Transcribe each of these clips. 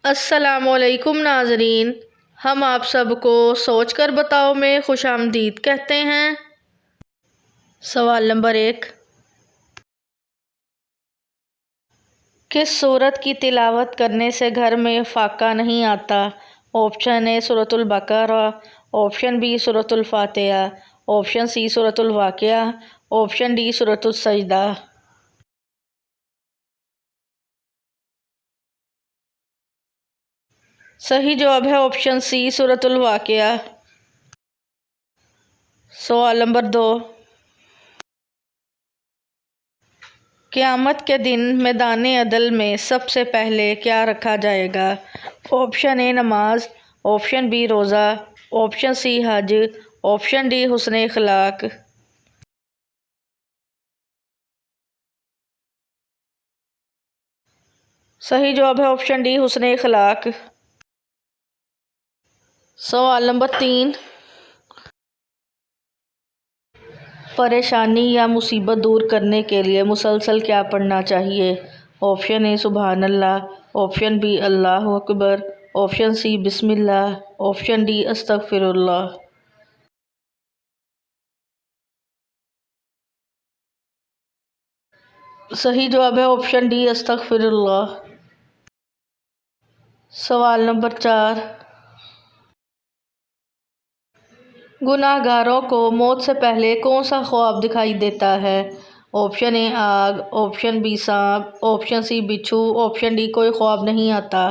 अस्सलामुअलैकुम नाज़रीन, हम आप सबको सोच कर बताओ में खुशामदीद कहते हैं। सवाल नंबर 1, किस सूरत की तिलावत करने से घर में फाका नहीं आता? ऑप्शन ए सूरतुल बकरा, ऑप्शन बी सूरतुल फातिहा, ऑप्शन सी सूरतुल वाक़िआ, ऑप्शन डी सूरतुल सजदा। सही जवाब है ऑप्शन सी सूरतुल वाक़िआ। सवाल नंबर 2, क़यामत के दिन मैदान अदल में सबसे पहले क्या रखा जाएगा? ऑप्शन ए नमाज, ऑप्शन बी रोज़ा, ऑप्शन सी हज, ऑप्शन डी हुस्न अखलाक। सही जवाब है ऑप्शन डी हुस्न अखलाक। सवाल नंबर 3, परेशानी या मुसीबत दूर करने के लिए मुसलसल क्या पढ़ना चाहिए? ऑप्शन ए सुबहान अल्लाह, ऑप्शन बी अल्लाहु अकबर, ऑप्शन सी बिस्मिल्लाह, ऑप्शन डी अस्तगफिरुल्लाह। सही जवाब है ऑप्शन डी अस्तगफिरुल्लाह। सवाल नंबर 4, गुनाहगारों को मौत से पहले कौन सा ख्वाब दिखाई देता है? ऑप्शन ए आग, ऑप्शन बी सांप, ऑप्शन सी बिच्छू, ऑप्शन डी कोई ख्वाब नहीं आता।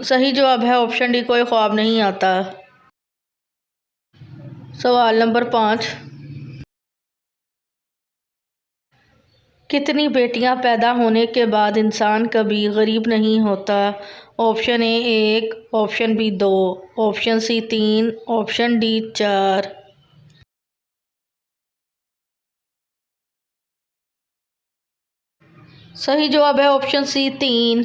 सही जवाब है ऑप्शन डी कोई ख्वाब नहीं आता। सवाल नंबर 5, कितनी बेटियां पैदा होने के बाद इंसान कभी गरीब नहीं होता? Option A 1, option B 2, option C 3, option D 4। सही जवाब है ऑप्शन सी 3।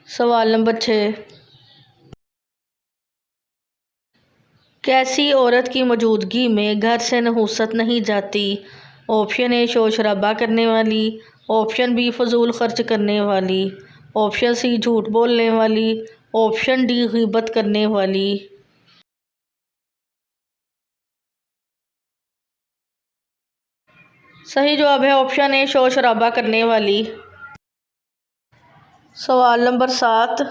सवाल नंबर 6, कैसी औरत की मौजूदगी में घर से नहुसत नहीं जाती? ऑप्शन ए शोर शराबा करने वाली, ऑप्शन बी फजूल खर्च करने वाली, ऑप्शन सी झूठ बोलने वाली, ऑप्शन डी ग़ीबत करने वाली। सही जवाब है ऑप्शन ए शोर शराबा करने वाली। सवाल नंबर 7,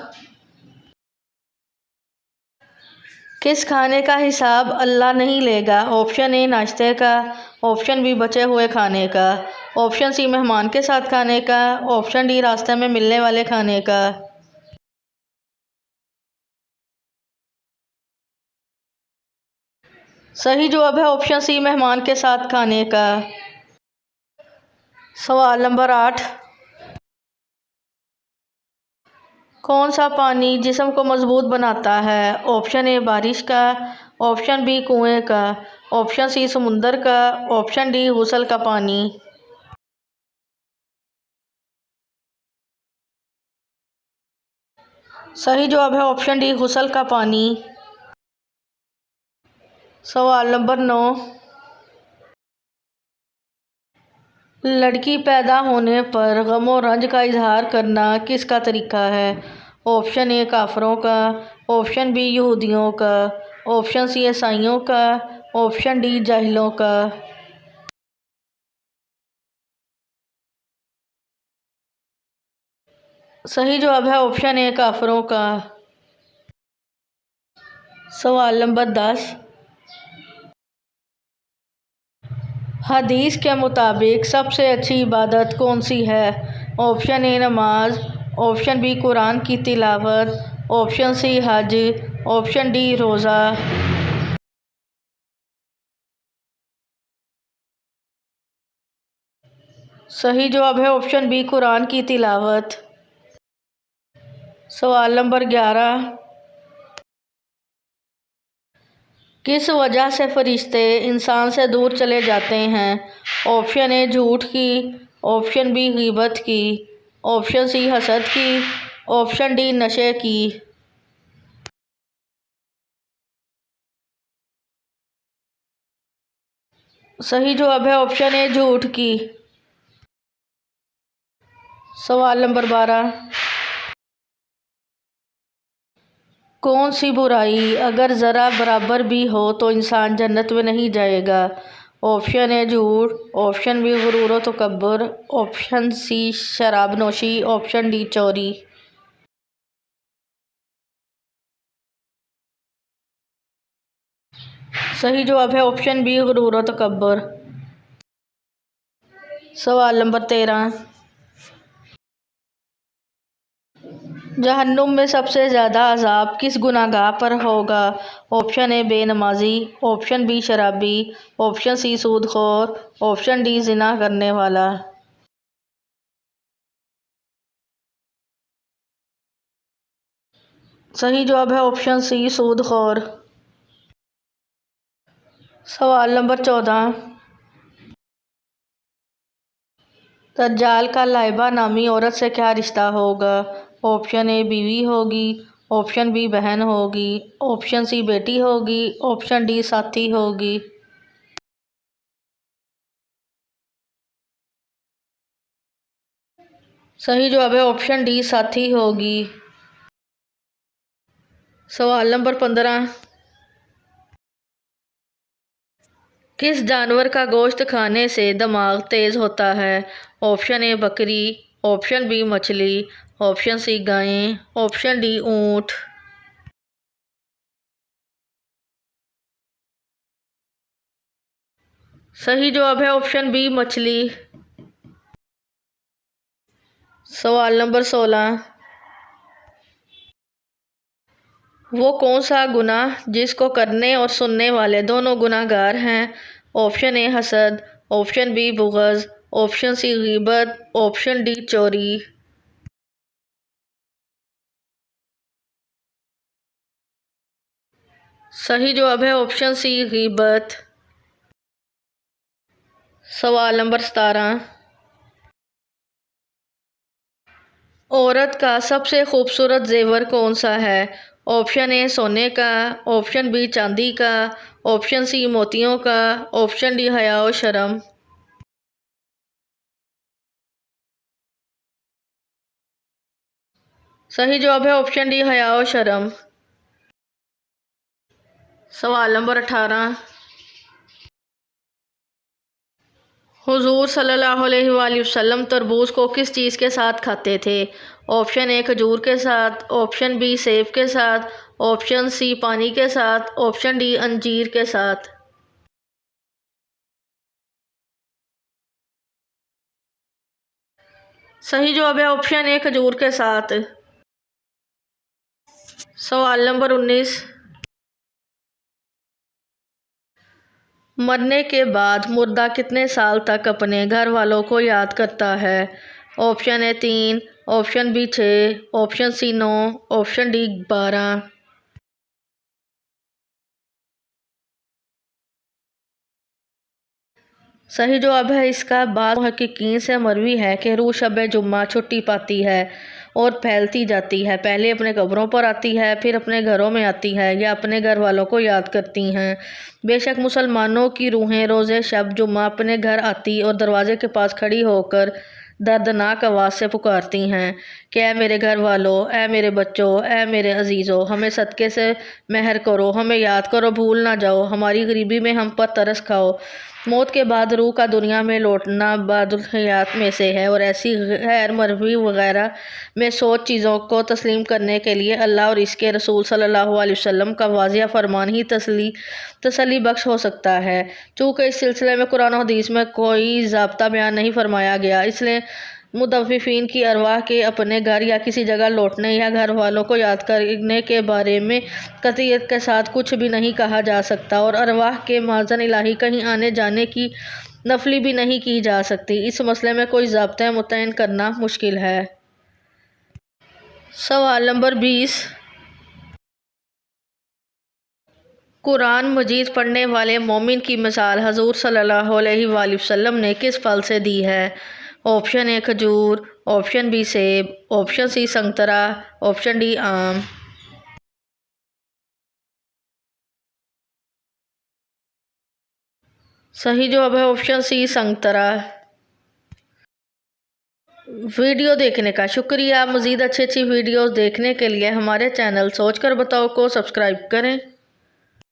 किस खाने का हिसाब अल्लाह नहीं लेगा? ऑप्शन ए नाश्ते का, ऑप्शन बी बचे हुए खाने का, ऑप्शन सी मेहमान के साथ खाने का, ऑप्शन डी रास्ते में मिलने वाले खाने का। सही जवाब है ऑप्शन सी मेहमान के साथ खाने का। सवाल नंबर 8, कौन सा पानी जिस्म को मजबूत बनाता है? ऑप्शन ए बारिश का, ऑप्शन बी कुएं का, ऑप्शन सी समुंदर का, ऑप्शन डी गुसल का पानी। सही जवाब है ऑप्शन डी गुसल का पानी। सवाल नंबर 9, लड़की पैदा होने पर गम और रंज का इजहार करना किसका तरीका है? ऑप्शन ए काफरों का, ऑप्शन बी यहूदियों का, ऑप्शन सी ईसाइयों का, ऑप्शन डी जाहिलों का। सही जवाब है ऑप्शन ए काफरों का। सवाल नंबर 10, हदीस के मुताबिक सबसे अच्छी इबादत कौन सी है? ऑप्शन ए नमाज, ऑप्शन बी कुरान की तिलावत, ऑप्शन सी हज, ऑप्शन डी रोज़ा। सही जवाब है ऑप्शन बी कुरान की तिलावत। सवाल नंबर 11, किस वजह से फरिश्ते इंसान से दूर चले जाते हैं? ऑप्शन ए झूठ की, ऑप्शन बी ग़ीबत की, ऑप्शन सी हसद की, ऑप्शन डी नशे की। सही जवाब है ऑप्शन ए झूठ की। सवाल नंबर 12, कौन सी बुराई अगर ज़रा बराबर भी हो तो इंसान जन्नत में नहीं जाएगा? ऑप्शन ए झूठ, ऑप्शन बी गुरूर व तकब्बुर, ऑप्शन सी शराब नोशी, ऑप्शन डी चोरी। सही जवाब है ऑप्शन बी गुरूर व तकब्बुर। सवाल नंबर 13, जहन्नुम में सबसे ज़्यादा अजाब किस गुनाहगार पर होगा? ऑप्शन ए बेनमाजी, ऑप्शन बी शराबी, ऑप्शन सी सूदखोर, ऑप्शन डी जिना करने वाला। सही जवाब है ऑप्शन सी सूदखोर। सवाल नंबर 14, दज्जाल का लाइबा नामी औरत से क्या रिश्ता होगा? ऑप्शन ए बीवी होगी, ऑप्शन बी बहन होगी, ऑप्शन सी बेटी होगी, ऑप्शन डी साथी होगी। सही जवाब है ऑप्शन डी साथी होगी। सवाल नंबर 15, किस जानवर का गोश्त खाने से दिमाग तेज होता है? ऑप्शन ए बकरी, ऑप्शन बी मछली, ऑप्शन सी गाय, ऑप्शन डी ऊँट। सही जवाब है ऑप्शन बी मछली। सवाल नंबर 16, वो कौन सा गुनाह जिसको करने और सुनने वाले दोनों गुनाहगार हैं? ऑप्शन ए हसद, ऑप्शन बी बुग़्ज़, ऑप्शन सी गीबत, ऑप्शन डी चोरी। सही जवाब है ऑप्शन सी गीबत। सवाल नंबर 17, औरत का सबसे खूबसूरत जेवर कौन सा है? ऑप्शन ए सोने का, ऑप्शन बी चांदी का, ऑप्शन सी मोतियों का, ऑप्शन डी हया और शर्म। सही जवाब है ऑप्शन डी हया और शर्म। सवाल नंबर 18, हुजूर सल्लल्लाहु अलैहि वसल्लम तरबूज को किस चीज़ के साथ खाते थे? ऑप्शन ए खजूर के साथ, ऑप्शन बी सेब के साथ, ऑप्शन सी पानी के साथ, ऑप्शन डी अंजीर के साथ। सही जवाब है ऑप्शन ए खजूर के साथ। सवाल नंबर 19, मरने के बाद मुर्दा कितने साल तक अपने घर वालों को याद करता है? Option A 3, option B 6, option C 9, option D 12। सही जवाब है इसका। बाद मुहक्किकीन से मरवी है कि रूह शब जुम्मा छुट्टी पाती है और फैलती जाती है। पहले अपने कब्रों पर आती है, फिर अपने घरों में आती है या अपने घर वालों को याद करती हैं। बेशक मुसलमानों की रूहें रोज़े शब जुम्मा अपने घर आती और दरवाजे के पास खड़ी होकर दर्दनाक आवाज़ से पुकारती हैं कि ऐ मेरे घर वालों, ऐ मेरे बच्चों, ऐ मेरे अजीज़ों, हमें सदक़े से मेहर करो, हमें याद करो, भूल ना जाओ, हमारी गरीबी में हम पर तरस खाओ। मौत के बाद रूह का दुनिया में लौटना बादुल हयात में से है और ऐसी गैर मरवी वगैरह में सोच चीज़ों को तस्लीम करने के लिए अल्लाह और इसके रसूल सल्लल्लाहु अलैहि वसल्लम का वाज़िह फरमान ही तसल्ली बख्श हो सकता है। चूँकि इस सिलसिले में कुरान और हदीस में कोई ज़ाब्ता बयान नहीं फरमाया गया, इसलिए मुतव्विफ़ीन की अरवाह के अपने घर या किसी जगह लौटने या घर वालों को याद करने के बारे में कतईयत के साथ कुछ भी नहीं कहा जा सकता और अरवाह के माज़न इलाही कहीं आने जाने की नफली भी नहीं की जा सकती। इस मसले में कोई ज़ाब्ता मुतय्यन करना मुश्किल है। सवाल नंबर 20, कुरान मजीद पढ़ने वाले मोमिन की मिसाल हजूर सल्लल्लाहु अलैहि वसल्लम ने किस फल से दी है? ऑप्शन ए खजूर, ऑप्शन बी सेब, ऑप्शन सी संतरा, ऑप्शन डी आम। सही जवाब है ऑप्शन सी संगतरा। वीडियो देखने का शुक्रिया। मज़ीद अच्छी अच्छी वीडियोस देखने के लिए हमारे चैनल सोच कर बताओ को सब्सक्राइब करें।